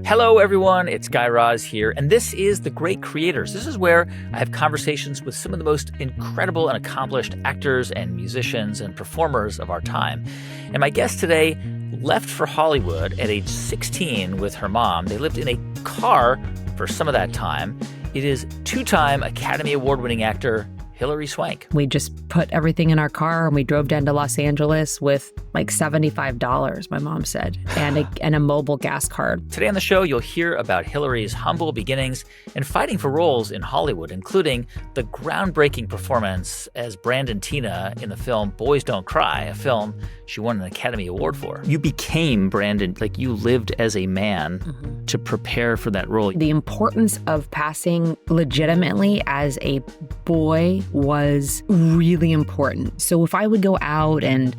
Hello, everyone. It's Guy Raz here, and this is The Great Creators. This is where I have conversations with some of the most incredible and accomplished actors and musicians and performers of our time. And my guest today left for Hollywood at age 16 with her mom. They lived in a car for some of that time. It is two-time Academy Award-winning actor Hilary Swank. We just put everything in our car and we drove down to Los Angeles with like $75, my mom said, and a mobile gas card. Today on the show, you'll hear about Hilary's humble beginnings and fighting for roles in Hollywood, including the groundbreaking performance as Brandon Teena in the film Boys Don't Cry, a film she won an Academy Award for. You became Brandon, like you lived as a man to prepare for that role. The importance of passing legitimately as a boy was really important. So if I would go out and,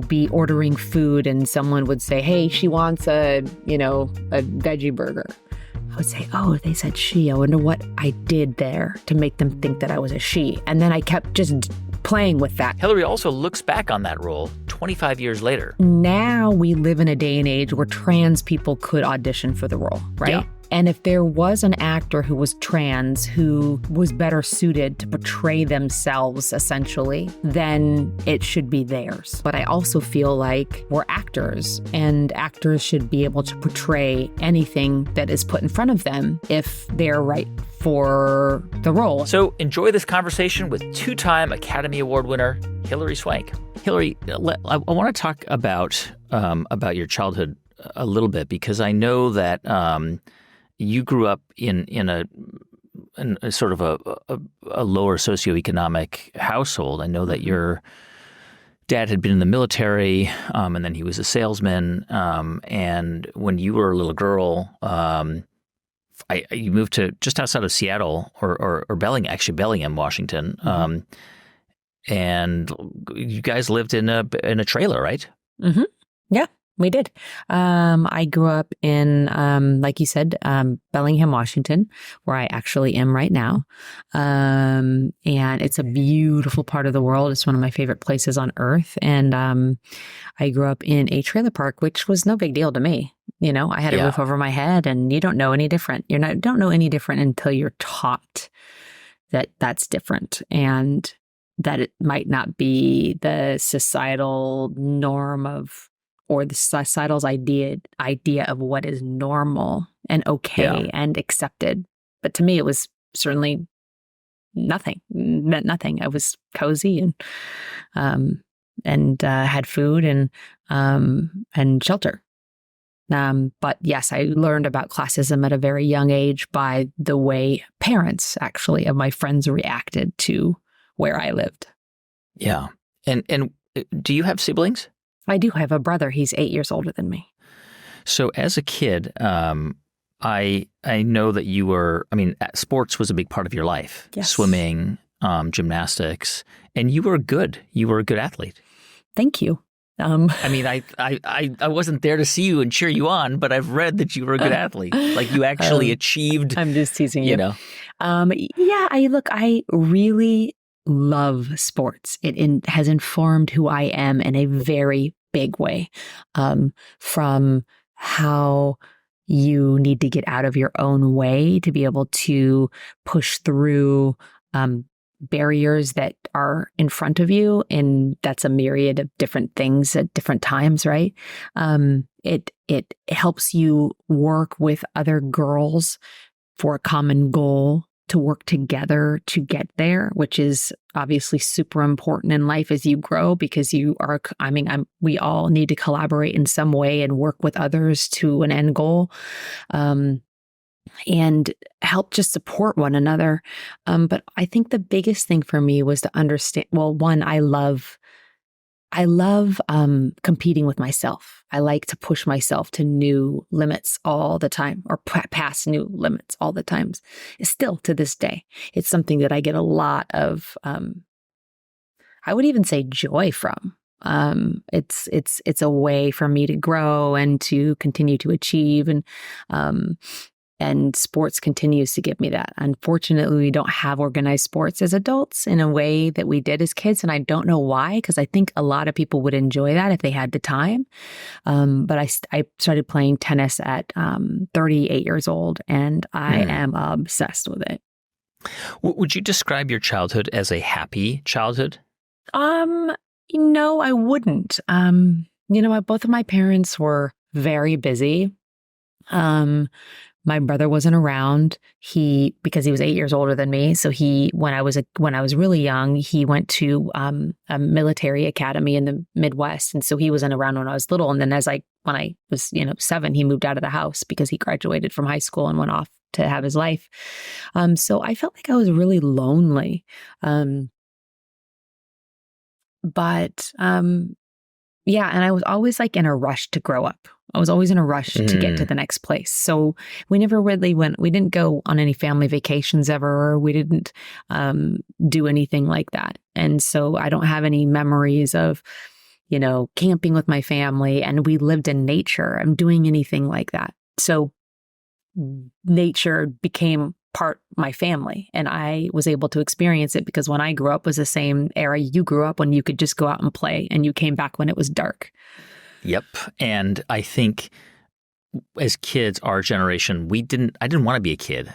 be ordering food and someone would say, hey, she wants a veggie burger, I would say, oh, they said she. I wonder what I did there to make them think that I was a she. And then I kept just playing with that. Hilary also looks back on that role 25 years later. Now we live in a day and age where trans people could audition for the role, right? Yeah. And if there was an actor who was trans who was better suited to portray themselves, essentially, then it should be theirs. But I also feel like we're actors, and actors should be able to portray anything that is put in front of them if they're right for the role. So enjoy this conversation with two-time Academy Award winner Hilary Swank. Hilary, I want to talk about your childhood a little bit, because I know that you grew up in a sort of a lower socioeconomic household. I know that your dad had been in the military, and then he was a salesman. And when you were a little girl, you moved to just outside of Seattle or Bellingham, Washington. And you guys lived in a trailer, right? Mm-hmm. Yeah. We did. I grew up in, like you said, Bellingham, Washington, where I actually am right now. And it's a beautiful part of the world. It's one of my favorite places on earth. And I grew up in a trailer park, which was no big deal to me. I had a roof over my head, and you don't know any different. Don't know any different until you're taught that that's different, and that it might not be the societal norm or the societal's idea of what is normal and okay and accepted. But to me, it was certainly nothing. It meant nothing. I was cozy and had food and shelter. But yes, I learned about classism at a very young age by the way parents, actually, of my friends reacted to where I lived. Yeah. And do you have siblings? I do have a brother. He's 8 years older than me. So as a kid, I know that you were, sports was a big part of your life. Yes. Swimming, gymnastics, and you were good. You were a good athlete. Thank you. I wasn't there to see you and cheer you on, but I've read that you were a good athlete. Like you actually achieved. I'm just teasing you. I really love sports. It has informed who I am in a very big way, from how you need to get out of your own way to be able to push through barriers that are in front of you. And that's a myriad of different things at different times, right? It helps you work with other girls for a common goal, to work together to get there, which is obviously super important in life as you grow, because we all need to collaborate in some way and work with others to an end goal, and help just support one another. But I think the biggest thing for me was to understand, well, one, I love competing with myself. I like to push myself to new limits all the time, or past new limits all the times. Still to this day, it's something that I get a lot of, I would even say, joy from. It's a way for me to grow and to continue to achieve. And And sports continues to give me that. Unfortunately, we don't have organized sports as adults in a way that we did as kids. And I don't know why, because I think a lot of people would enjoy that if they had the time. But I started playing tennis at 38 years old, and I am obsessed with it. Would you describe your childhood as a happy childhood? No, I wouldn't. Both of my parents were very busy. My brother wasn't around. Because he was 8 years older than me. So when I was really young, he went to a military academy in the Midwest, and so he wasn't around when I was little. And then when I was 7, he moved out of the house because he graduated from high school and went off to have his life. So I felt like I was really lonely. Yeah, and I was always like in a rush to grow up. I was always in a rush to get to the next place. So we never really we didn't go on any family vacations ever. We didn't do anything like that. And so I don't have any memories of, camping with my family, and we lived in nature. I'm doing anything like that. So nature became part my family, and I was able to experience it because when I grew up was the same era you grew up, when you could just go out and play and you came back when it was dark. Yep. And I think as kids, our generation, I didn't want to be a kid.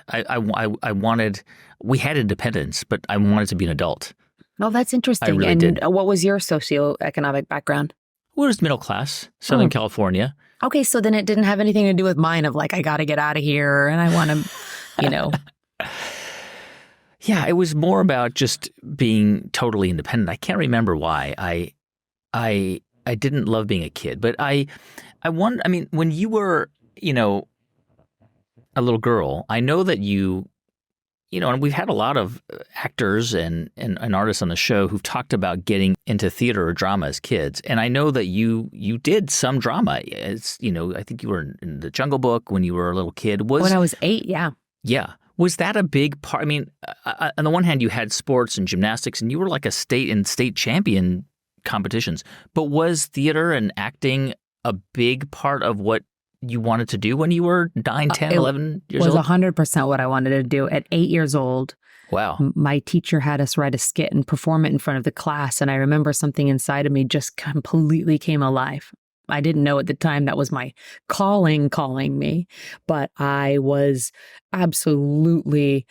We had independence, but I wanted to be an adult. Oh, that's interesting. I really and did. What was your socioeconomic background? Well, it was middle class, Southern California. Okay, so then it didn't have anything to do with mine of like, I got to get out of here and I want to, Yeah, it was more about just being totally independent. I can't remember why. I didn't love being a kid, but when you were, a little girl, I know that and we've had a lot of actors and artists on the show who've talked about getting into theater or drama as kids. And I know that you did some drama. I think you were in the Jungle Book when you were a little kid. When I was 8, yeah. Yeah. Was that a big part? I mean, on the one hand, you had sports and gymnastics, and you were like a state champion competitions. But was theater and acting a big part of what you wanted to do when you were 9, 10, 11 years old? It was 100% what I wanted to do. At 8 years old, wow, my teacher had us write a skit and perform it in front of the class. And I remember something inside of me just completely came alive. I didn't know at the time that was my calling me, but I was absolutely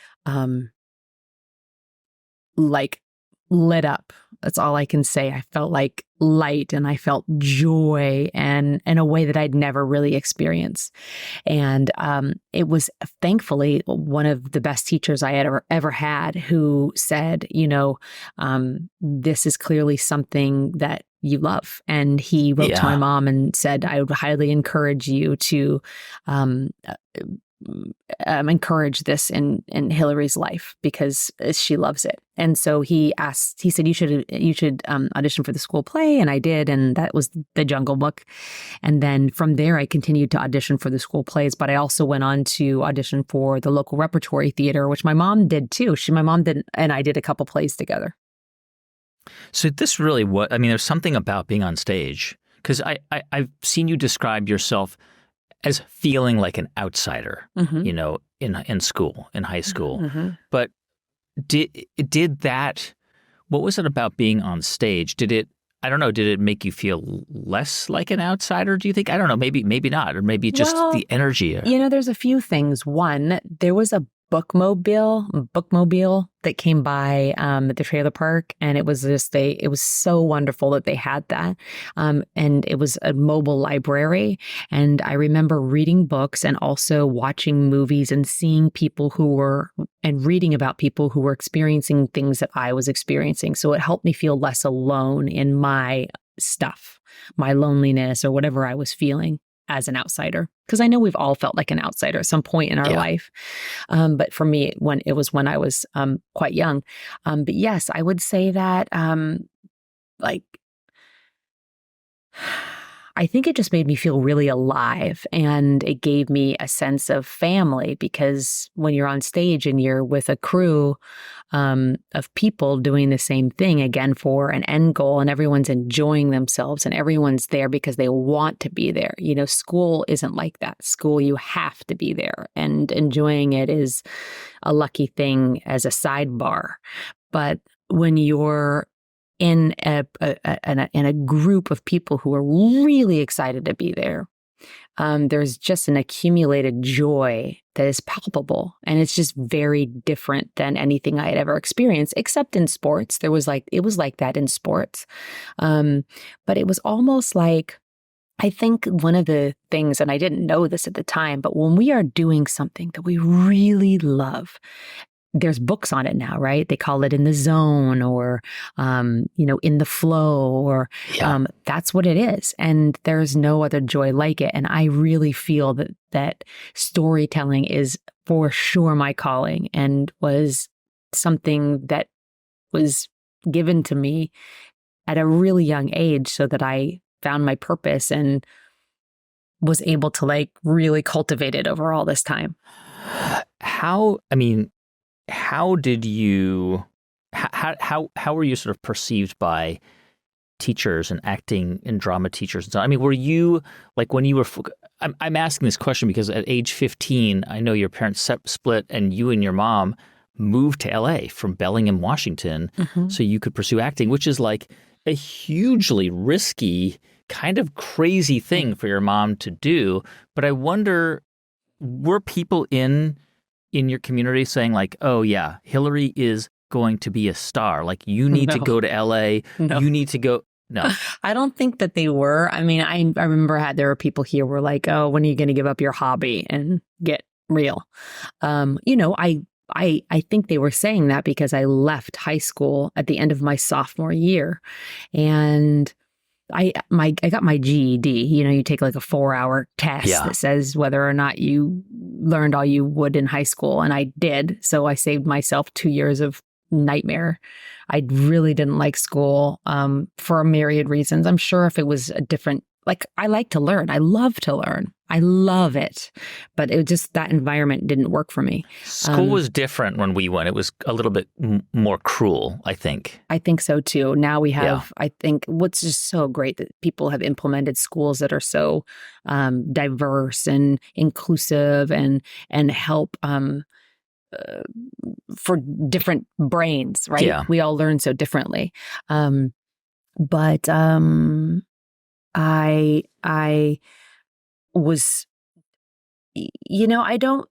lit up. That's all I can say. I felt like light, and I felt joy, and in a way that I'd never really experienced. And it was thankfully one of the best teachers I had ever had, who said, this is clearly something that you love. And he wrote to my mom and said, I would highly encourage you to encourage this in Hilary's life because she loves it. And so he said, you should audition for the school play. And I did. And that was the Jungle Book. And then from there, I continued to audition for the school plays, but I also went on to audition for the local repertory theater, which my mom did too. My mom did, and I did a couple plays together. So this really there's something about being on stage, because I've seen you describe yourself as feeling like an outsider, in school, in high school. Mm-hmm. But did that, what was it about being on stage? Did it make you feel less like an outsider, do you think? I don't know, maybe not, or maybe just the energy. There's a few things. One, there was a bookmobile that came by at the trailer park, and it was it was so wonderful that they had that, and it was a mobile library. And I remember reading books and also watching movies and seeing people and reading about people who were experiencing things that I was experiencing. So it helped me feel less alone in my stuff, my loneliness, or whatever I was feeling as an outsider, because I know we've all felt like an outsider at some point in our life. But for me, when I was quite young. But yes, I would say that I think it just made me feel really alive, and it gave me a sense of family, because when you're on stage and you're with a crew of people doing the same thing, again, for an end goal, and everyone's enjoying themselves and everyone's there because they want to be there. School isn't like that. School, you have to be there, and enjoying it is a lucky thing as a sidebar. But when you're in a group of people who are really excited to be there, there's just an accumulated joy that is palpable, and it's just very different than anything I had ever experienced, except in sports. It was like that in sports, but it was almost like, I think one of the things, and I didn't know this at the time, but when we are doing something that we really love, there's books on it now, right? They call it In the Zone, or, In the Flow, or that's what it is. And there's no other joy like it. And I really feel that storytelling is for sure my calling, and was something that was given to me at a really young age, so that I found my purpose and was able to really cultivate it over all this time. How did you, how were you sort of perceived by teachers and acting and drama teachers and so on? Were you, when you were, I'm asking this question because at age 15, I know your parents split, and you and your mom moved to LA from Bellingham, Washington, so you could pursue acting, which is a hugely risky, kind of crazy thing for your mom to do. But I wonder, were people in your community saying oh yeah, Hilary is going to be a star. You need to go to LA. No. You need to go. No, I don't think that they were. I remember there were people here who were like, oh, when are you going to give up your hobby and get real? I think they were saying that because I left high school at the end of my sophomore year, and I got my GED. You take a 4-hour test that says whether or not you learned all you would in high school, and I did. So I saved myself 2 years of nightmare. I really didn't like school for a myriad reasons. I'm sure if it was a different, I like to learn. I love to learn. I love it. But it just, that environment didn't work for me. School was different when we went. It was a little bit more cruel, I think. I think so too. Now we have, I think what's just so great that people have implemented schools that are so diverse and inclusive and help for different brains, right? Yeah. We all learn so differently. But I was, I don't,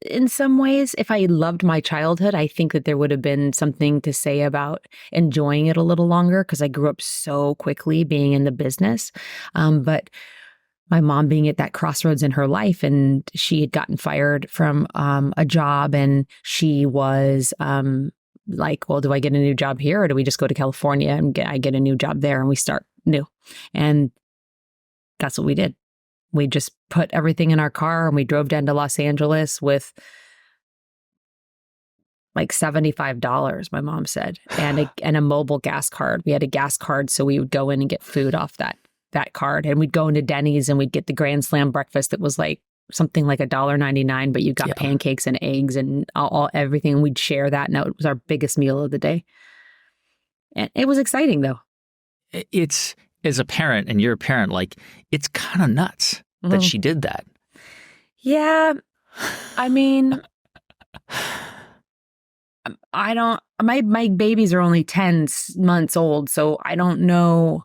in some ways, if I loved my childhood, I think that there would have been something to say about enjoying it a little longer, because I grew up so quickly being in the business. But my mom being at that crossroads in her life, and she had gotten fired from a job, and she was well, do I get a new job here, or do we just go to California and I get a new job there and we start new? And that's what we did. We just put everything in our car and we drove down to Los Angeles with $75, my mom said, and a mobile gas card. We had a gas card, so we would go in and get food off that card, and we'd go into Denny's and we'd get the Grand Slam breakfast that was something like $1.99, but you got pancakes and eggs and everything. And we'd share that, and that was our biggest meal of the day. And it was exciting, though. It's, as a parent, and you're a parent, it's kind of nuts that she did that. Yeah. I don't, my babies are only 10 months old, so I don't know,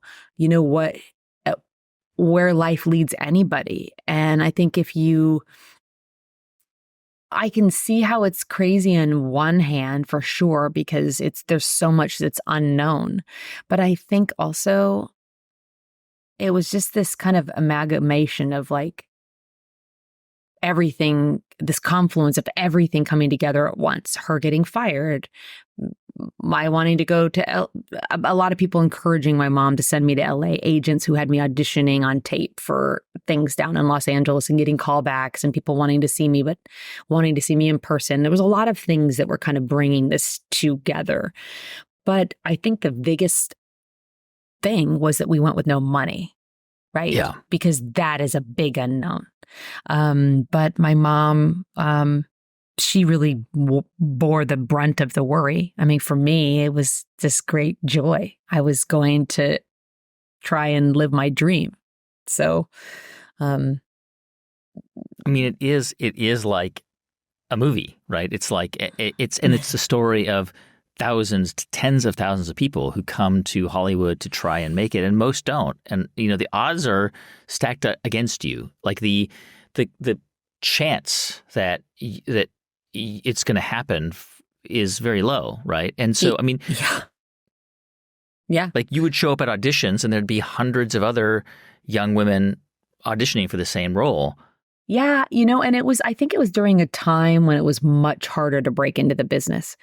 where life leads anybody. And I think I can see how it's crazy on one hand, for sure, because there's so much that's unknown. But I think also it was just this kind of amalgamation of everything, this confluence of everything coming together at once. Her getting fired, my wanting to go to a lot of people encouraging my mom to send me to LA, agents who had me auditioning on tape for things down in Los Angeles and getting callbacks, and people wanting to see me, but wanting to see me in person. There was a lot of things that were kind of bringing this together. But I think the biggest thing was that we went with no money. right? Yeah. Because that is a big unknown. But my mom, she really bore the brunt of the worry. I mean, for me, it was this great joy. I was going to try and live my dream. So, I mean, it is like a movie, right? It's like it's the story of thousands to tens of thousands of people who come to Hollywood to try and make it, and most don't. And the odds are stacked against you. Like the chance that it's going to happen is very low, right? And so, I mean, yeah, like you would show up at auditions, and there'd be hundreds of other young women auditioning for the same role. Yeah, and I think it was during a time when it was much harder to break into the business.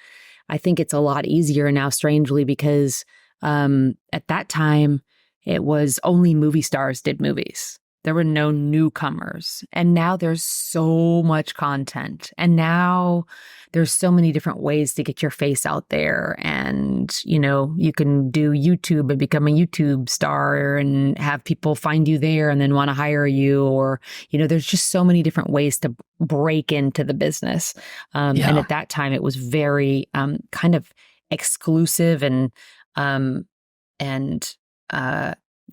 I think it's a lot easier now, strangely, because at that time, it was only movie stars did movies. There were no newcomers. And now there's so much content. And now there's so many different ways to get your face out there. And, you can do YouTube and become a YouTube star and have people find you there and then want to hire you. Or, there's just so many different ways to break into the business. And at that time, it was very kind of exclusive and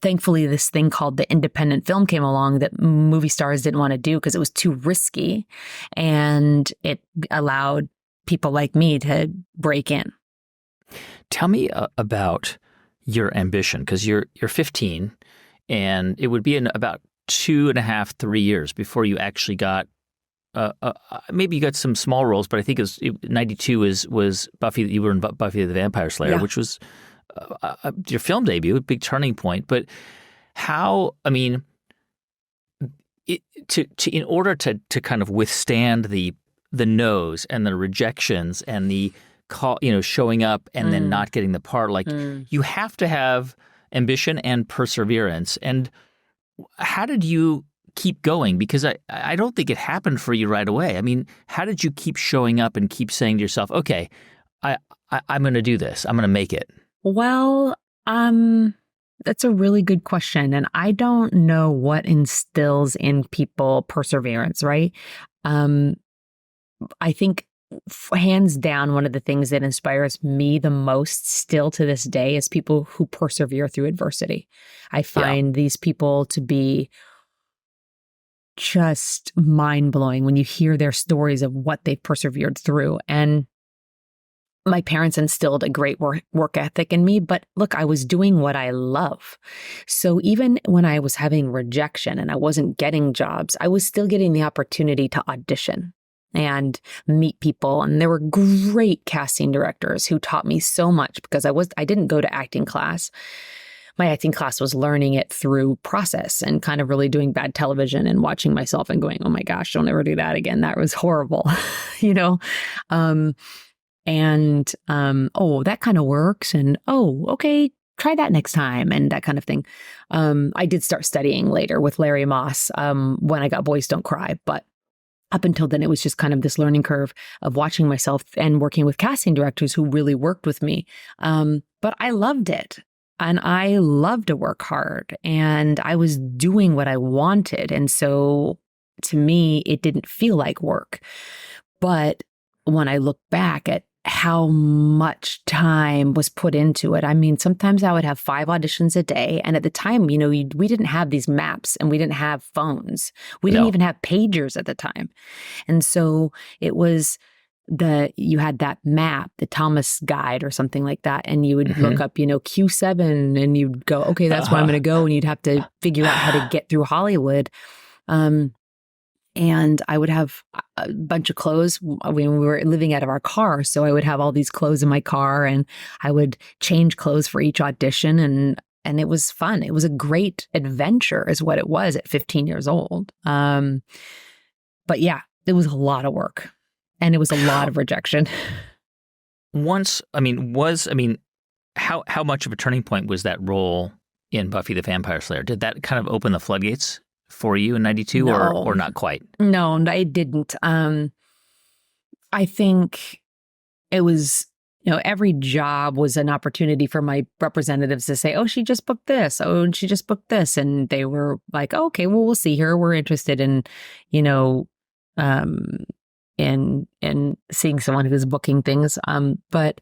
thankfully, this thing called the independent film came along that movie stars didn't want to do because it was too risky, and it allowed people like me to break in. Tell me about your ambition, because you're 15, and it would be in about 2.5, 3 years before you actually got. Maybe you got some small roles, but I think 92 was Buffy. You were in Buffy the Vampire Slayer, which was your film debut, a big turning point. But how? I mean, in order to kind of withstand the no's and the rejections and the call, showing up and then not getting the part, like you have to have ambition and perseverance. And how did you keep going? Because I don't think it happened for you right away. I mean, how did you keep showing up and keep saying to yourself, okay, I'm going to do this. I'm going to make it. Well, that's a really good question. And I don't know what instills in people perseverance, right? I think hands down, one of the things that inspires me the most still to this day is people who persevere through adversity. I find these people to be just mind-blowing when you hear their stories of what they've persevered through. And my parents instilled a great work ethic in me, but look, I was doing what I love. So even when I was having rejection and I wasn't getting jobs, I was still getting the opportunity to audition and meet people. And there were great casting directors who taught me so much because I didn't go to acting class. My acting class was learning it through process and kind of really doing bad television and watching myself and going, oh my gosh, don't ever do that again. That was horrible, that kind of works. And, okay, try that next time. And that kind of thing. I did start studying later with Larry Moss when I got Boys Don't Cry. But up until then, it was just kind of this learning curve of watching myself and working with casting directors who really worked with me. But I loved it. And I love to work hard. And I was doing what I wanted. And so to me, it didn't feel like work. But when I look back at how much time was put into it. I mean, sometimes I would have 5 auditions a day. And at the time, we didn't have these maps and we didn't have phones. We didn't even have pagers at the time. And so it was you had that map, the Thomas Guide or something like that. And you would look up, Q7 and you'd go, okay, that's where I'm going to go. And you'd have to figure out how to get through Hollywood. And I would have a bunch of clothes when we were living out of our car. So I would have all these clothes in my car and I would change clothes for each audition. And it was fun. It was a great adventure is what it was at 15 years old. But yeah, it was a lot of work and it was a lot of rejection. How much of a turning point was that role in Buffy the Vampire Slayer? Did that kind of open the floodgates for you in 92 or not quite? No, I didn't. I think it was every job was an opportunity for my representatives to say, oh, she just booked this. Oh, and she just booked this. And they were like, oh, okay, well, we'll see her. We're interested in, in seeing someone who's booking things. But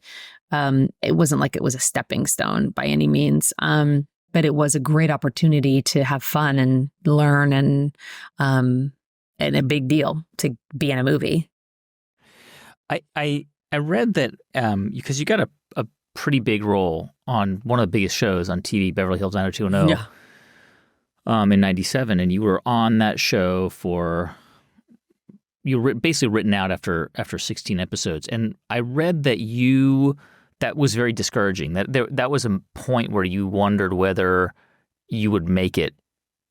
it wasn't like it was a stepping stone by any means. But it was a great opportunity to have fun and learn and a big deal to be in a movie. I read that because you got a pretty big role on one of the biggest shows on TV, Beverly Hills 90210, in '97, and you were on that show you were basically written out after 16 episodes. And I read that that was very discouraging. That was a point where you wondered whether you would make it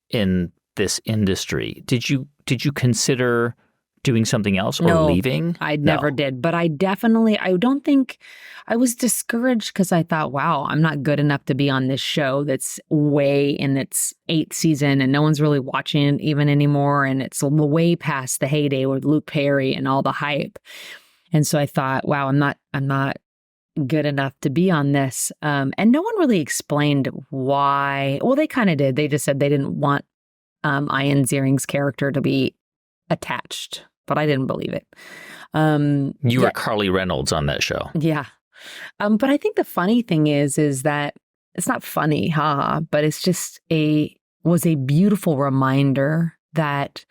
in this industry. Did you consider doing something else or leaving? I never did. But I don't think I was discouraged because I thought, wow, I'm not good enough to be on this show that's way in its 8th season and no one's really watching it even anymore. And it's way past the heyday with Luke Perry and all the hype. And so I thought, wow, I'm not good enough to be on this. And no one really explained why. Well, they kind of did. They just said they didn't want Ian Ziering's character to be attached, but I didn't believe it. You were Carly Reynolds on that show. Yeah. But I think the funny thing is that it's not funny, but it's just was a beautiful reminder that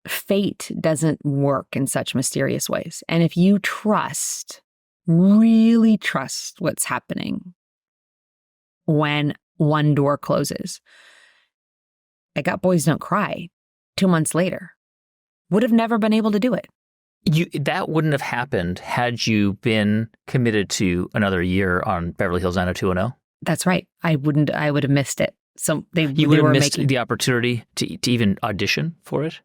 fate doesn't work in such mysterious ways. And if you really trust what's happening when one door closes. I got Boys Don't Cry 2 months later. Would have never been able to do it. That wouldn't have happened had you been committed to another year on Beverly Hills 90210? That's right. I would have missed it. So you would have missed the opportunity to even audition for it?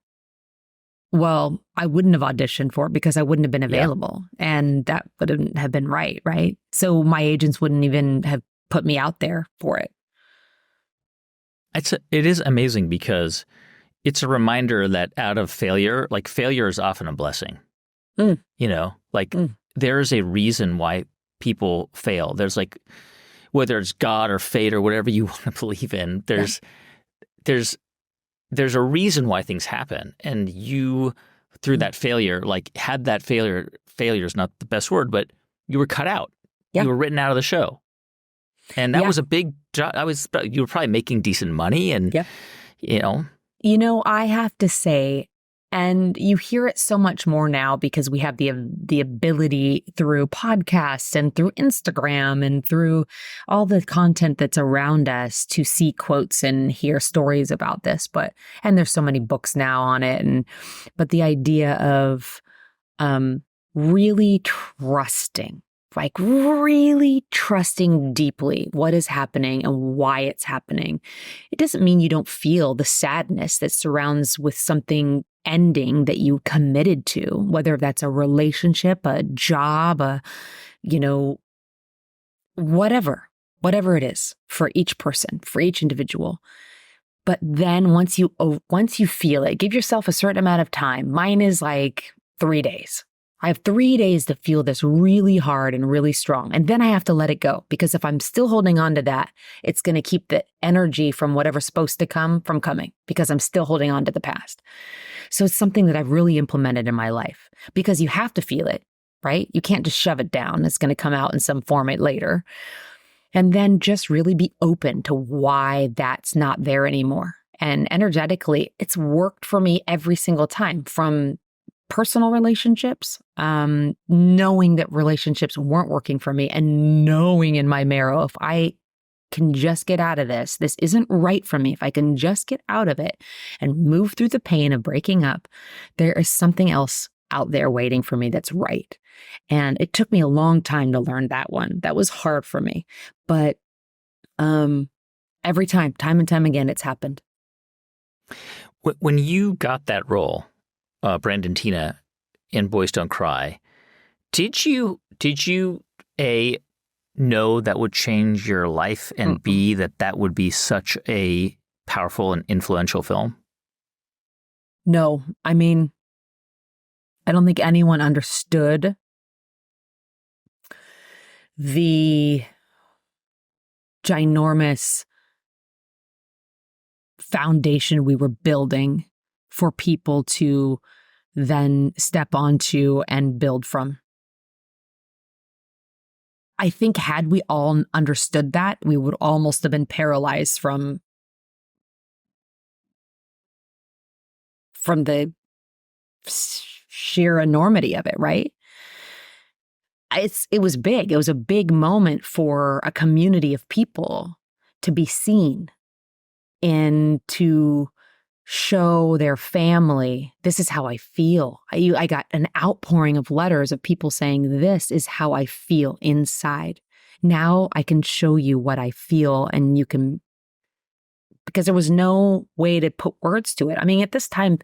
Well, I wouldn't have auditioned for it because I wouldn't have been available. Yeah. And that wouldn't have been right? So my agents wouldn't even have put me out there for it. It is amazing because it's a reminder that out of failure, failure is often a blessing. There's a reason why people fail. There's whether it's God or fate or whatever you want to believe in, there's a reason why things happen. And you, through that failure, had that failure is not the best word, but you were cut out. Yeah. You were written out of the show. And that was a big job. You were probably making decent money and, I have to say, and you hear it so much more now because we have the ability through podcasts and through Instagram and through all the content that's around us to see quotes and hear stories about this. And there's so many books now on it. But the idea of really trusting deeply what is happening and why it's happening. It doesn't mean you don't feel the sadness that surrounds with something ending that you committed to, whether that's a relationship, a job, whatever it is for each person, for each individual. But then once you feel it, give yourself a certain amount of time. Mine is 3 days. I have 3 days to feel this really hard and really strong. And then I have to let it go because if I'm still holding on to that, it's going to keep the energy from whatever's supposed to come from coming because I'm still holding on to the past. So it's something that I've really implemented in my life because you have to feel it, right? You can't just shove it down. It's going to come out in some format later. And then just really be open to why that's not there anymore. And energetically, it's worked for me every single time from personal relationships, knowing that relationships weren't working for me and knowing in my marrow, if I can just get out of this isn't right for me. If I can just get out of it and move through the pain of breaking up, there is something else out there waiting for me that's right. And it took me a long time to learn that one. That was hard for me. But every time and time again, it's happened. When you got that role, Brandon Teena in Boys Don't Cry, did you A, know that would change your life, and B, that would be such a powerful and influential film? No. I mean, I don't think anyone understood the ginormous foundation we were building for people to then step onto and build from. I think had we all understood that, we would almost have been paralyzed from the sheer enormity of it, right? It was big. It was a big moment for a community of people to be seen and to show their family, this is how I feel. I got an outpouring of letters of people saying, this is how I feel inside. Now I can show you what I feel, and you can, because there was no way to put words to it. I mean, at this time,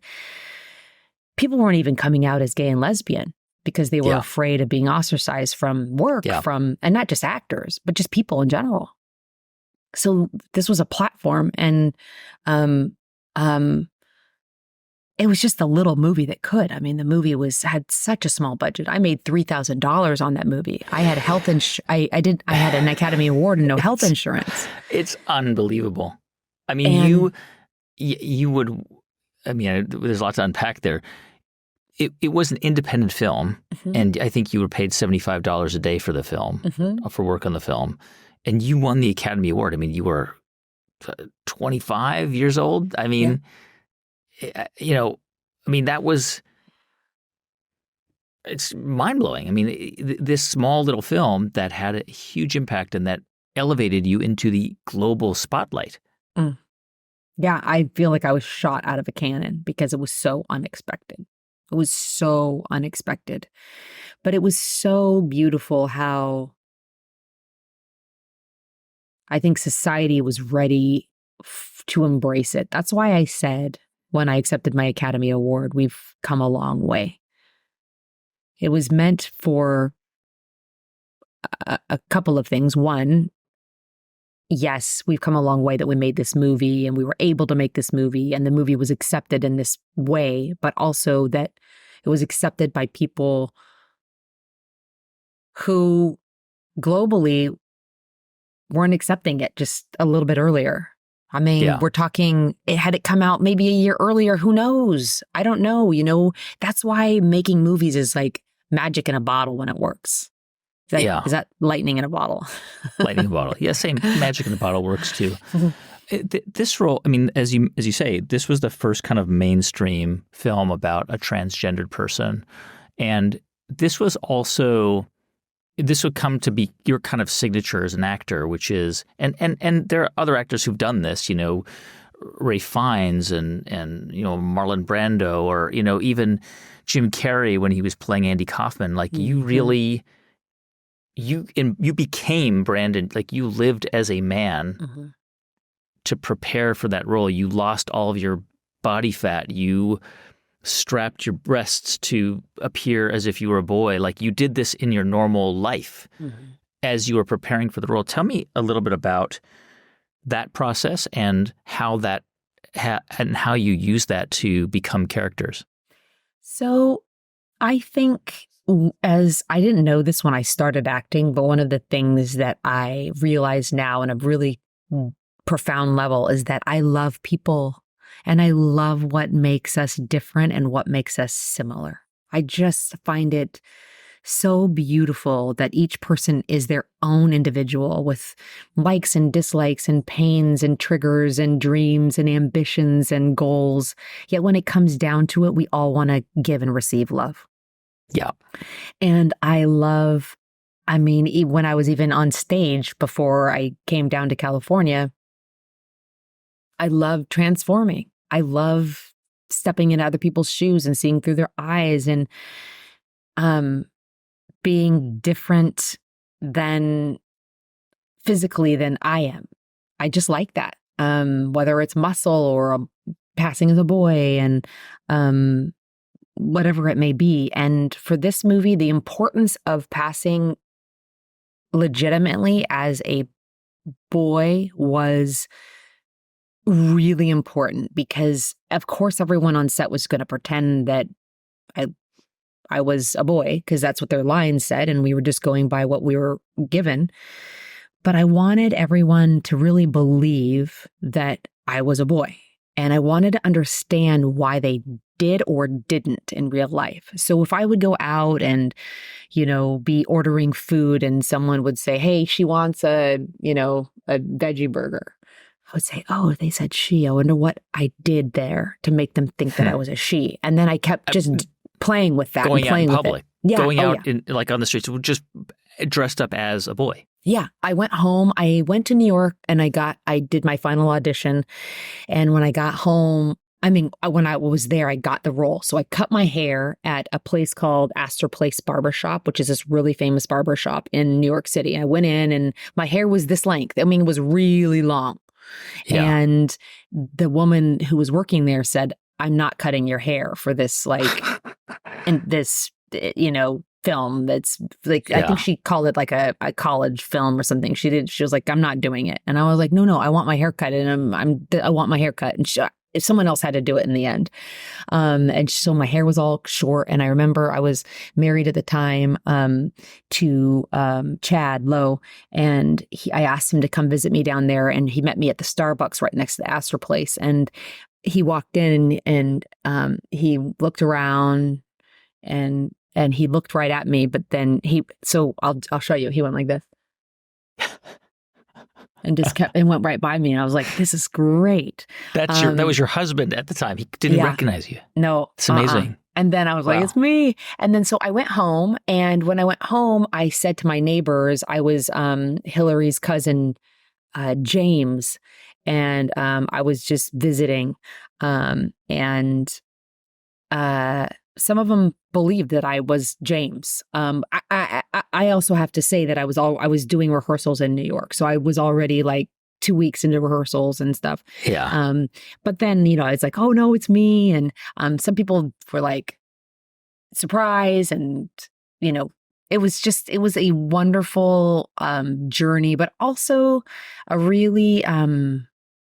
people weren't even coming out as gay and lesbian because they were afraid of being ostracized from work, and not just actors, but just people in general. So this was a platform, and it was just a little movie that could. I mean, the movie had such a small budget. I made $3,000 on that movie. I had health I had an Academy Award and no health insurance. It's unbelievable. I mean, you would. I mean, there's a lot to unpack there. It was an independent film, and I think you were paid $75 a day for the film, for work on the film, and you won the Academy Award. I mean, you were 25 years old. I mean, that was, it's mind-blowing. I mean, this small little film that had a huge impact and that elevated you into the global spotlight. Mm. Yeah, I feel like I was shot out of a cannon because it was so unexpected. It was so unexpected. But it was so beautiful how I think society was ready to embrace it. That's why I said when I accepted my Academy Award, we've come a long way. It was meant for a couple of things. One, yes, we've come a long way that we made this movie and we were able to make this movie and the movie was accepted in this way, but also that it was accepted by people who globally weren't accepting it just a little bit earlier. I mean, we're talking, had it come out maybe a year earlier, who knows? I don't know. That's why making movies is like magic in a bottle when it works. Is that lightning in a bottle? Lightning in a bottle. Yeah, same. Magic in a bottle works too. This role, I mean, as you say, this was the first kind of mainstream film about a transgendered person. And this was also, this would come to be your kind of signature as an actor, which is, and there are other actors who've done this, Ray Fiennes and Marlon Brando, or, even Jim Carrey when he was playing Andy Kaufman. Like you really, you became Brandon, like you lived as a man to prepare for that role. You lost all of your body fat. You strapped your breasts to appear as if you were a boy. Like you did this in your normal life as you were preparing for the role. Tell me a little bit about that process and how how you use that to become characters. So I think, as I didn't know this when I started acting, but one of the things that I realize now on a really profound level is that I love people and I love what makes us different and what makes us similar. I just find it so beautiful that each person is their own individual with likes and dislikes and pains and triggers and dreams and ambitions and goals. Yet when it comes down to it, we all want to give and receive love. Yeah. And when I was even on stage before I came down to California, I love transforming. I love stepping into other people's shoes and seeing through their eyes and being different physically than I am. I just like that. Whether it's muscle or passing as a boy and whatever it may be. And for this movie, the importance of passing legitimately as a boy was really important because, of course, everyone on set was going to pretend that I was a boy because that's what their line said. And we were just going by what we were given. But I wanted everyone to really believe that I was a boy. And I wanted to understand why they did or didn't in real life. So if I would go out and, be ordering food and someone would say, hey, she wants a veggie burger. I would say, oh, they said she. I wonder what I did there to make them think that I was a she. And then I kept just playing with that. Going out in public. Yeah. Going out in, like on the streets, just dressed up as a boy. Yeah. I went home. I went to New York and I did my final audition. And when I got home, when I was there, I got the role. So I cut my hair at a place called Astor Place Barbershop, which is this really famous barbershop in New York City. I went in and my hair was this length. It was really long. Yeah. And the woman who was working there said, I'm not cutting your hair for this, in this, film that's like, I think she called it like a college film or something. She was like, I'm not doing it. And I was like, no, I want my hair cut. And I want my hair cut. And if someone else had to do it in the end. And so my hair was all short. And I remember I was married at the time to Chad Lowe. And I asked him to come visit me down there. And he met me at the Starbucks right next to the Astor Place. And he walked in and he looked around and he looked right at me. But then I'll show you. He went like this. And just went right by me. And I was like, this is great. That was your husband at the time. He didn't recognize you. No. It's amazing. And then I was like, it's me. And then so I went home. And when I went home, I said to my neighbors, I was Hilary's cousin, James. And I was just visiting. And some of them believed that I was James. I also have to say that I was doing rehearsals in New York, so I was already like 2 weeks into rehearsals and stuff. Yeah. But then it's like, oh no, it's me, and some people were like surprised, and it was a wonderful journey, but also a really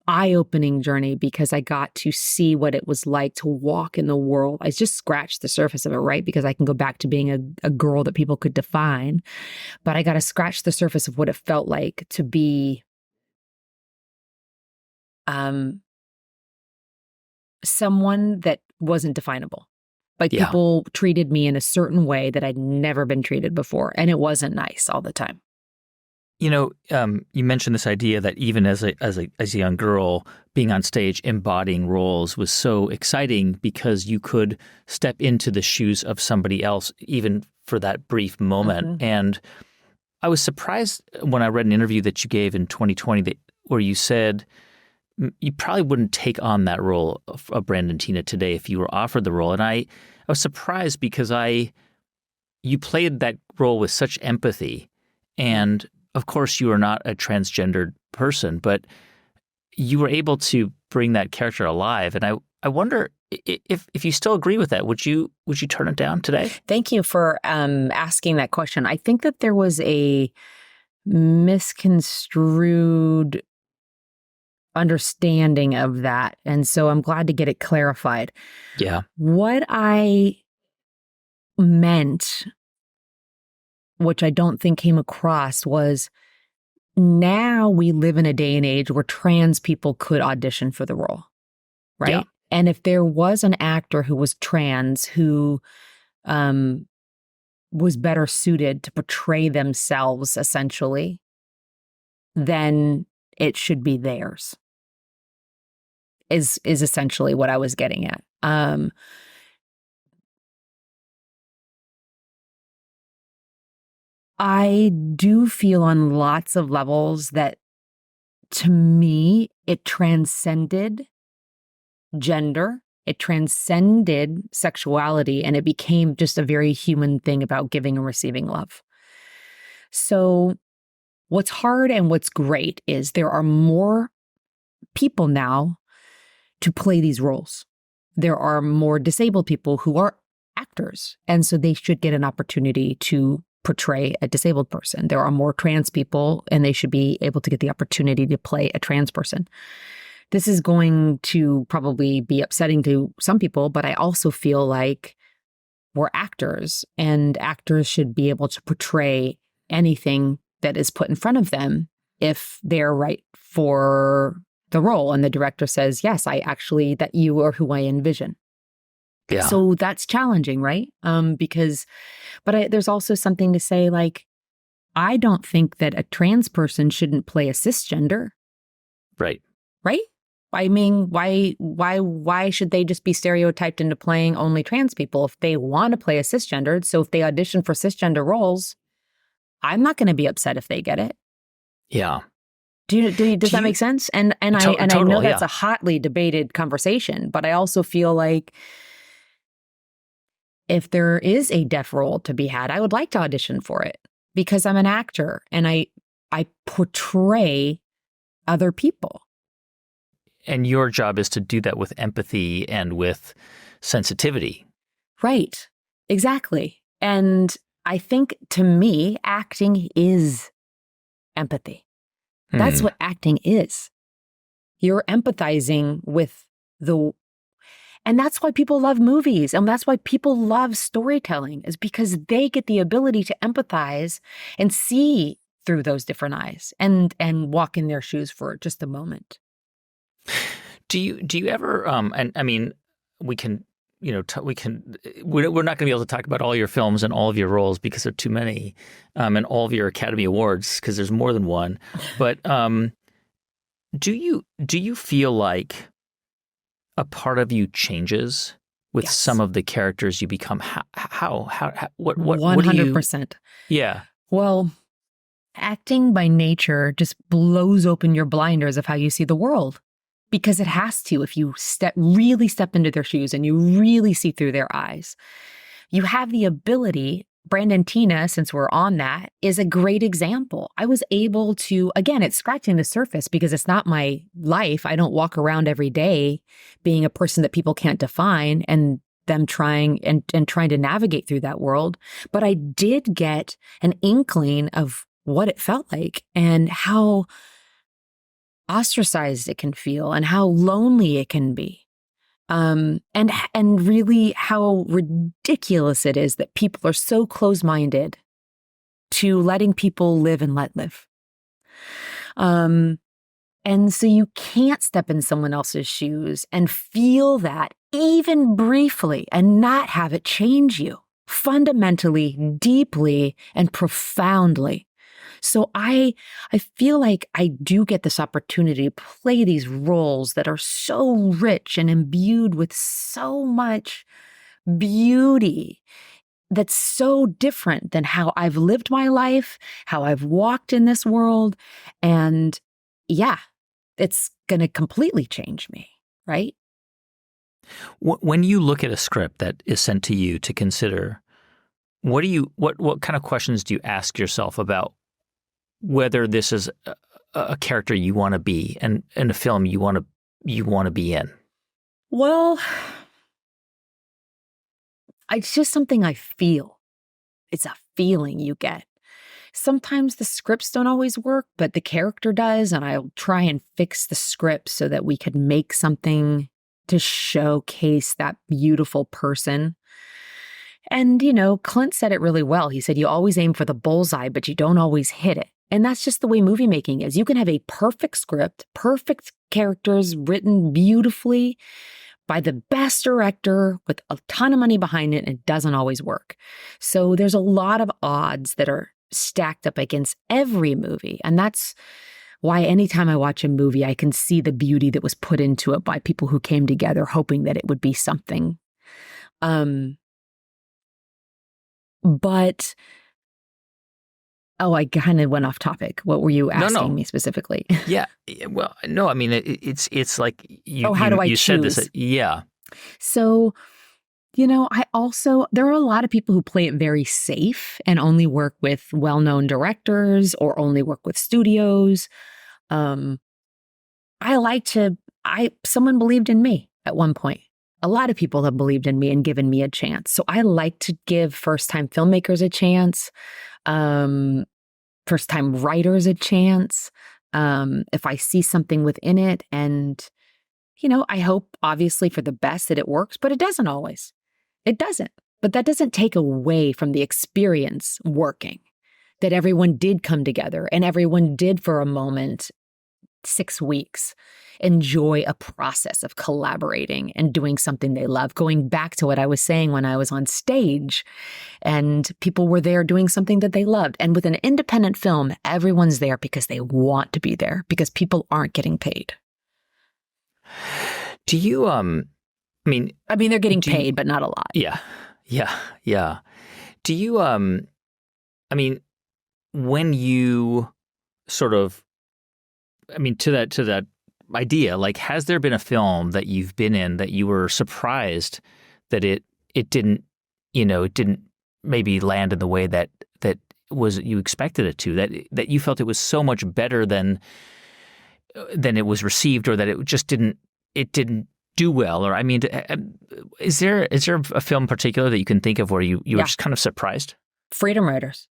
eye-opening journey because I got to see what it was like to walk in the world. I just scratched the surface of it, right? Because I can go back to being a girl that people could define, but I got to scratch the surface of what it felt like to be someone that wasn't definable. Like people treated me in a certain way that I'd never been treated before, and it wasn't nice all the time. You mentioned this idea that even as a young girl, being on stage, embodying roles was so exciting because you could step into the shoes of somebody else, even for that brief moment. Mm-hmm. And I was surprised when I read an interview that you gave in 2020 where you said you probably wouldn't take on that role of Brandon Teena today if you were offered the role. And I was surprised because you played that role with such empathy. And of course, you are not a transgendered person, but you were able to bring that character alive. And I wonder if you still agree with that. Would you turn it down today? Thank you for asking that question. I think that there was a misconstrued understanding of that. And so I'm glad to get it clarified. Yeah. What I meant, which I don't think came across, was now we live in a day and age where trans people could audition for the role, right? Yeah. And if there was an actor who was trans who was better suited to portray themselves, essentially, then it should be theirs, is essentially what I was getting at. I do feel on lots of levels that, to me, it transcended gender, it transcended sexuality, and it became just a very human thing about giving and receiving love. So what's hard and what's great is there are more people now to play these roles. There are more disabled people who are actors, and so they should get an opportunity to portray a disabled person. There are more trans people, and they should be able to get the opportunity to play a trans person. This is going to probably be upsetting to some people, but I also feel like we're actors, and actors should be able to portray anything that is put in front of them if they're right for the role. And the director says, yes, that you are who I envision. Yeah. So that's challenging, right? There's also something to say, like, I don't think that a trans person shouldn't play a cisgender. Right. Right? I mean, why should they just be stereotyped into playing only trans people if they want to play a cisgender? So if they audition for cisgender roles, I'm not going to be upset if they get it. Yeah. Does that make sense? And I know that's a hotly debated conversation, but I also feel like if there is a deaf role to be had, I would like to audition for it because I'm an actor and I portray other people. And your job is to do that with empathy and with sensitivity. Right. Exactly. And I think, to me, acting is empathy. That's what acting is. You're empathizing with and that's why people love movies. And that's why people love storytelling, is because they get the ability to empathize and see through those different eyes and walk in their shoes for just a moment. Do you ever, and I mean, we're not going to be able to talk about all your films and all of your roles because there are too many, and all of your Academy Awards because there's more than one. But do you feel like a part of you changes with Yes. some of the characters you become? What 100%. Yeah. Well, acting by nature just blows open your blinders of how you see the world, because it has to. If you really step into their shoes and you really see through their eyes, you have the ability. Brandon Teena, since we're on that, is a great example. I was able to, again, it's scratching the surface because it's not my life. I don't walk around every day being a person that people can't define and them trying to navigate through that world. But I did get an inkling of what it felt like and how ostracized it can feel and how lonely it can be. And really how ridiculous it is that people are so close-minded to letting people live and let live. And so you can't step in someone else's shoes and feel that even briefly and not have it change you fundamentally, deeply, and profoundly. So I feel like I do get this opportunity to play these roles that are so rich and imbued with so much beauty that's so different than how I've lived my life, how I've walked in this world. And yeah, it's going to completely change me, right? When you look at a script that is sent to you to consider, what kind of questions do you ask yourself about whether this is a character you want to be and a film you want to be in? Well, it's just something I feel. It's a feeling you get. Sometimes the scripts don't always work, but the character does, and I'll try and fix the script so that we could make something to showcase that beautiful person. And, Clint said it really well. He said, you always aim for the bullseye, but you don't always hit it. And that's just the way movie making is. You can have a perfect script, perfect characters written beautifully by the best director with a ton of money behind it, and it doesn't always work. So there's a lot of odds that are stacked up against every movie. And that's why anytime I watch a movie, I can see the beauty that was put into it by people who came together hoping that it would be something. But I kind of went off topic. What were you asking me specifically? Yeah. Well, no, I mean, it's like you, how do I you choose? said this. Yeah. So, there are a lot of people who play it very safe and only work with well-known directors or only work with studios. Someone believed in me at one point. A lot of people have believed in me and given me a chance. So I like to give first-time filmmakers a chance. First-time writers a chance, if I see something within it. And, I hope obviously for the best that it works, but it doesn't always. It doesn't. But that doesn't take away from the experience working, that everyone did come together and everyone did for a moment, 6 weeks, enjoy a process of collaborating and doing something they love. Going back to what I was saying when I was on stage and people were there doing something that they loved. And with an independent film, everyone's there because they want to be there, because people aren't getting paid. Do you, I mean, they're getting paid, but not a lot. Yeah. Do you, when you sort of, to that idea, like, has there been a film that you've been in that you were surprised that it didn't maybe land in the way that was you expected it to, that you felt it was so much better than it was received, or that it just didn't do well? Or, is there a film in particular that you can think of where you were just kind of surprised? Freedom Writers.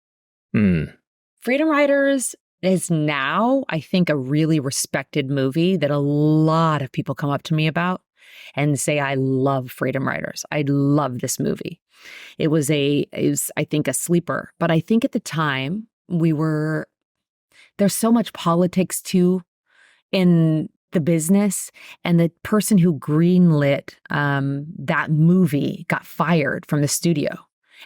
Freedom Writers is now, I think, a really respected movie that a lot of people come up to me about and say, I love Freedom Writers. I love this movie. It was I think, a sleeper. But I think at the time there's so much politics too in the business, and the person who greenlit that movie got fired from the studio.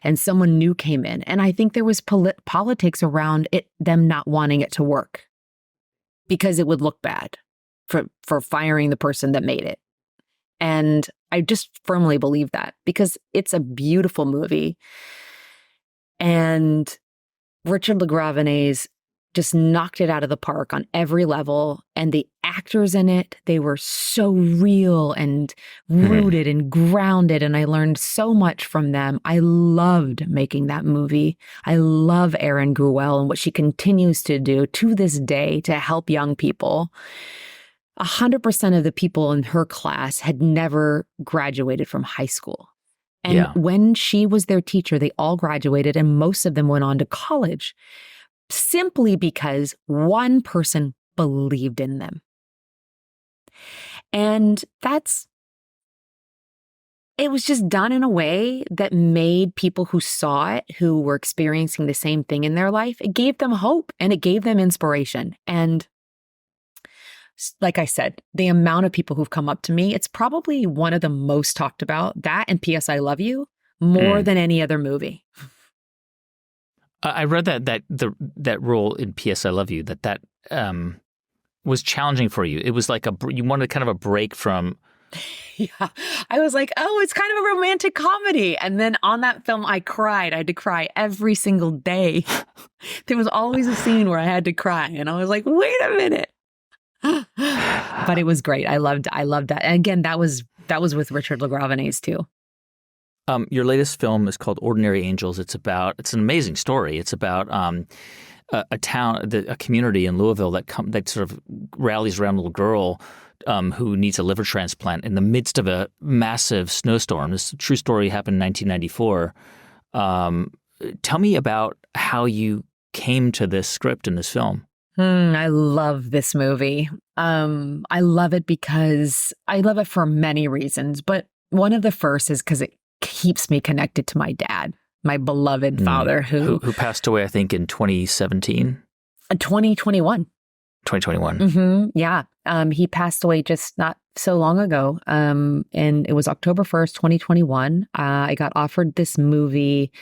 And someone new came in. And I think there was politics around them not wanting it to work because it would look bad for firing the person that made it. And I just firmly believe that, because it's a beautiful movie. And Richard LaGravenese just knocked it out of the park on every level. And the actors in it, they were so real and rooted and grounded. And I learned so much from them. I loved making that movie. I love Erin Gruwell and what she continues to do to this day to help young people. 100% of the people in her class had never graduated from high school. And when she was their teacher, they all graduated, and most of them went on to college, simply because one person believed in them. And it was just done in a way that made people who saw it, who were experiencing the same thing in their life, it gave them hope and it gave them inspiration. And like I said, the amount of people who've come up to me, it's probably one of the most talked about, that and P.S. I Love You, more than any other movie. I read that role in P.S. I Love You, that was challenging for you. It was like you wanted kind of a break from. Yeah. I was like, oh, it's kind of a romantic comedy. And then on that film, I cried. I had to cry every single day. There was always a scene where I had to cry. And I was like, wait a minute. But it was great. I loved that. And again, that was with Richard LaGravenese too. Your latest film is called Ordinary Angels. It's an amazing story. It's about a town, a community in Louisville that sort of rallies around a little girl who needs a liver transplant in the midst of a massive snowstorm. This true story happened in 1994. Tell me about how you came to this script in this film. I love this movie. I love it because I love it for many reasons, but one of the first is because it keeps me connected to my dad, my beloved father, who passed away, I think, in 2017? 2021. 2021. Mm-hmm. Yeah. He passed away just not so long ago. And it was October 1st, 2021. I got offered this movie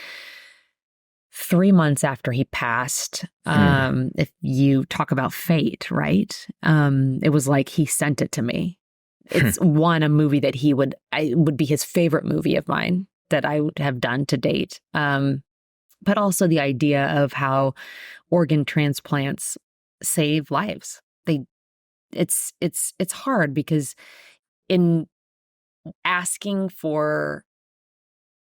3 months after he passed. If you talk about fate, right? It was like he sent it to me. It's a movie that would be his favorite movie of mine that I would have done to date. But also the idea of how organ transplants save lives. It's hard because in asking for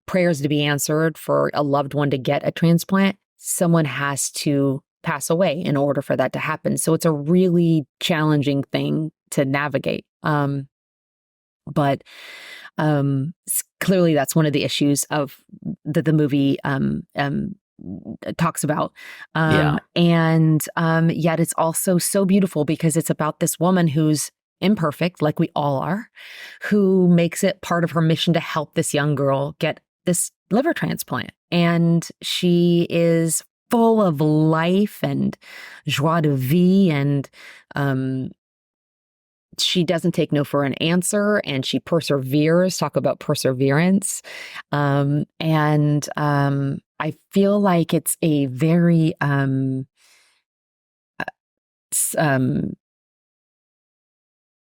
prayers to be answered for a loved one to get a transplant, someone has to pass away in order for that to happen. So it's a really challenging thing to navigate. But clearly that's one of the issues of that the movie talks about. And yet it's also so beautiful because it's about this woman who's imperfect, like we all are, who makes it part of her mission to help this young girl get this liver transplant, and she is full of life and joie de vivre, and she doesn't take no for an answer, and she perseveres. Talk about perseverance. I feel like it's a very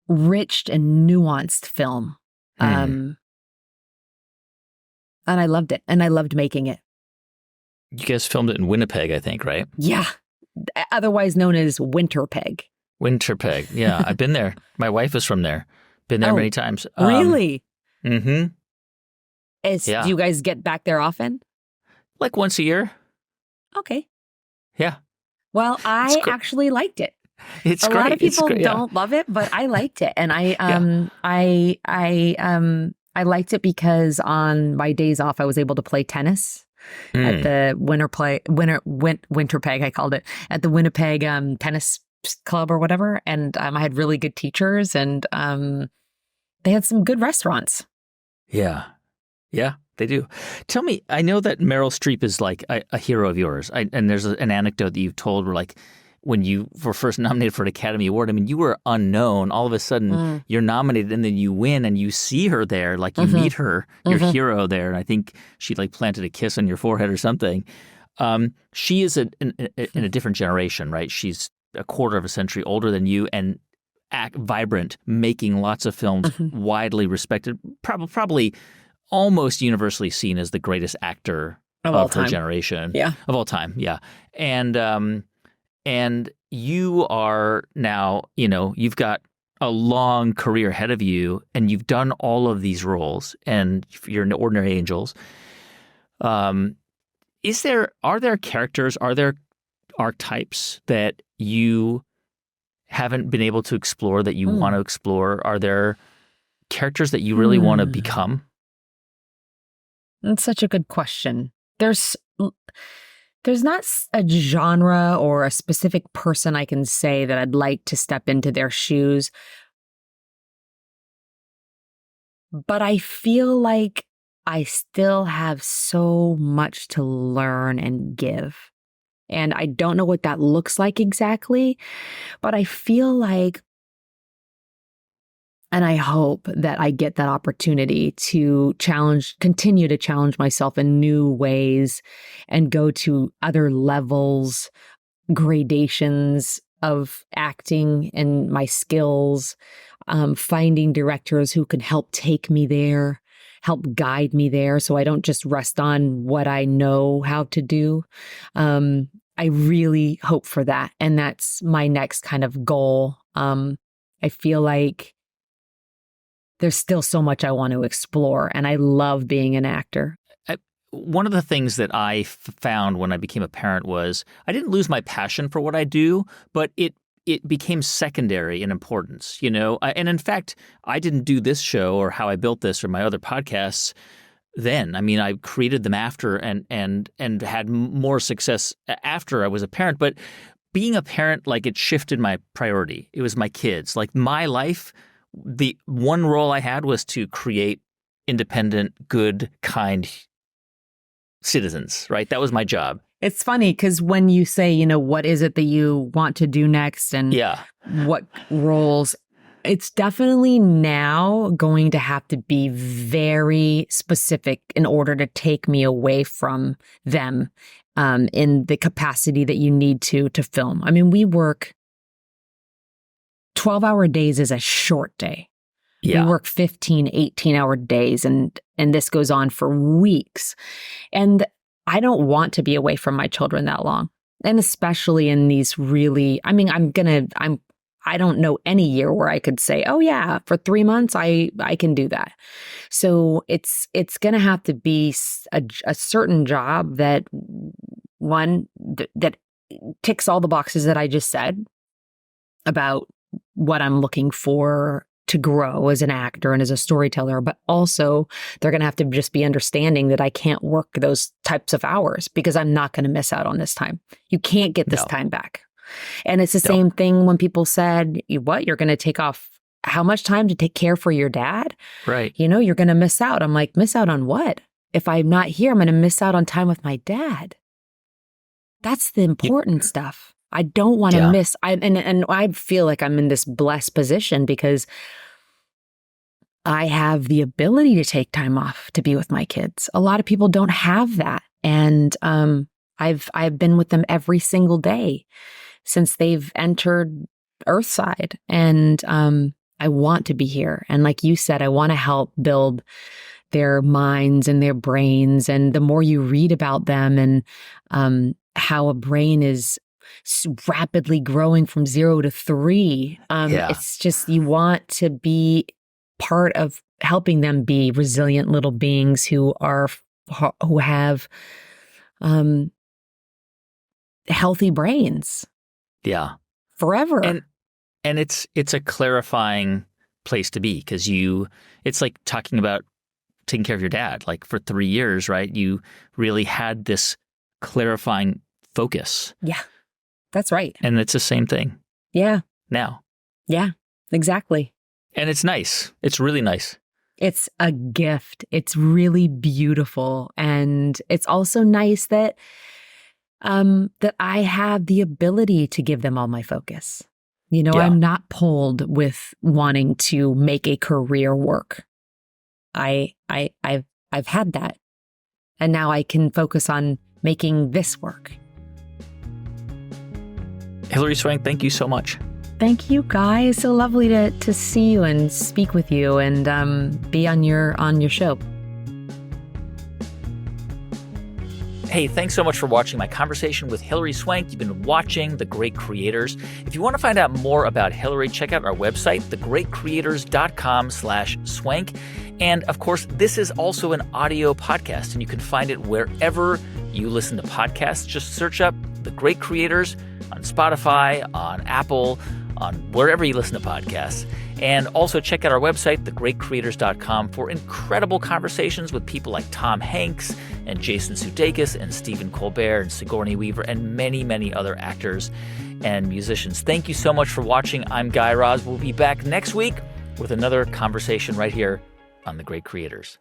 rich and nuanced film. And I loved it, and I loved making it. You guys filmed it in Winnipeg, I think, right? Yeah. Otherwise known as Winterpeg. Winterpeg. Yeah, I've been there. My wife is from there. Been there many times. Really? Mm-hmm. Do you guys get back there often? Like once a year. Okay. Yeah. Well, I actually liked it. It's a great. lot of people don't love it, but I liked it, and I liked it because on my days off I was able to play tennis at the Winterpeg, I called it, at the Winnipeg tennis club or whatever, and I had really good teachers, and they had some good restaurants. Yeah, they do. Tell me, I know that Meryl Streep is like a hero of yours, and there's an anecdote that you've told where, like, when you were first nominated for an Academy Award, I mean, you were unknown. All of a sudden, you're nominated, and then you win, and you see her there, like you meet her, your hero there, and I think she like planted a kiss on your forehead or something. She is in a different generation, right? She's a quarter of a century older than you, and vibrant, making lots of films, widely respected, probably almost universally seen as the greatest actor of her generation, of all time, and you are now, you've got a long career ahead of you, and you've done all of these roles, and you're in Ordinary Angels. Are there characters, are there archetypes that you haven't been able to explore that you want to explore? Are there characters that you really want to become? That's such a good question. There's not a genre or a specific person I can say that I'd like to step into their shoes. But I feel like I still have so much to learn and give. And I don't know what that looks like exactly, but I feel like, and I hope that I get that opportunity to continue to challenge myself in new ways and go to other levels, gradations of acting and my skills, finding directors who can help take me there, help guide me there so I don't just rest on what I know how to do. I really hope for that. And that's my next kind of goal. I feel like there's still so much I want to explore, and I love being an actor. One of the things that I found when I became a parent was I didn't lose my passion for what I do, but it became secondary in importance, And in fact, I didn't do this show or How I Built This or my other podcasts then. I mean, I created them after and had more success after I was a parent. But being a parent, like, it shifted my priority. It was my kids. Like, my life, the one role I had was to create independent, good, kind citizens, right? That was my job. It's funny because when you say, what is it that you want to do next and what roles, it's definitely now going to have to be very specific in order to take me away from them in the capacity that you need to film. I mean, we work 12-hour days is a short day. Yeah. We work 15, 18-hour days, and this goes on for weeks. And I don't want to be away from my children that long. And especially in these really, I don't know any year where I could say, oh yeah, for 3 months, I can do that. So it's going to have to be a certain job that that ticks all the boxes that I just said about what I'm looking for to grow as an actor and as a storyteller, but also they're going to have to just be understanding that I can't work those types of hours because I'm not going to miss out on this time. You can't get this time back. And it's the same thing when people said, what, you're going to take off how much time to take care for your dad? Right. You're going to miss out. I'm like, miss out on what? if I'm not here, I'm going to miss out on time with my dad. That's the important stuff. I don't want to miss. And I feel like I'm in this blessed position because I have the ability to take time off to be with my kids. A lot of people don't have that. And I've been with them every single day since they've entered Earthside. And I want to be here. And like you said, I want to help build their minds and their brains. And the more you read about them and how a brain is rapidly growing from 0 to 3, it's just, you want to be part of helping them be resilient little beings who have healthy brains. Yeah. Forever. And it's a clarifying place to be because it's like talking about taking care of your dad. Like for 3 years, right? You really had this clarifying focus. Yeah, that's right. And it's the same thing. Yeah. Now. Yeah, exactly. And it's nice. It's really nice. It's a gift. It's really beautiful. And it's also nice that that I have the ability to give them all my focus. You know, I'm not pulled with wanting to make a career work. I've had that. And now I can focus on making this work. Hilary Swank, thank you so much. Thank you, guys. So lovely to see you and speak with you and be on your show. Hey, thanks so much for watching my conversation with Hilary Swank. You've been watching The Great Creators. If you want to find out more about Hilary, check out our website, thegreatcreators.com/swank. And of course, this is also an audio podcast, and you can find it wherever you listen to podcasts. Just search up The Great Creators on Spotify, on Apple, on wherever you listen to podcasts. And also check out our website, thegreatcreators.com, for incredible conversations with people like Tom Hanks and Jason Sudeikis and Stephen Colbert and Sigourney Weaver and many, many other actors and musicians. Thank you so much for watching. I'm Guy Raz. We'll be back next week with another conversation right here on The Great Creators.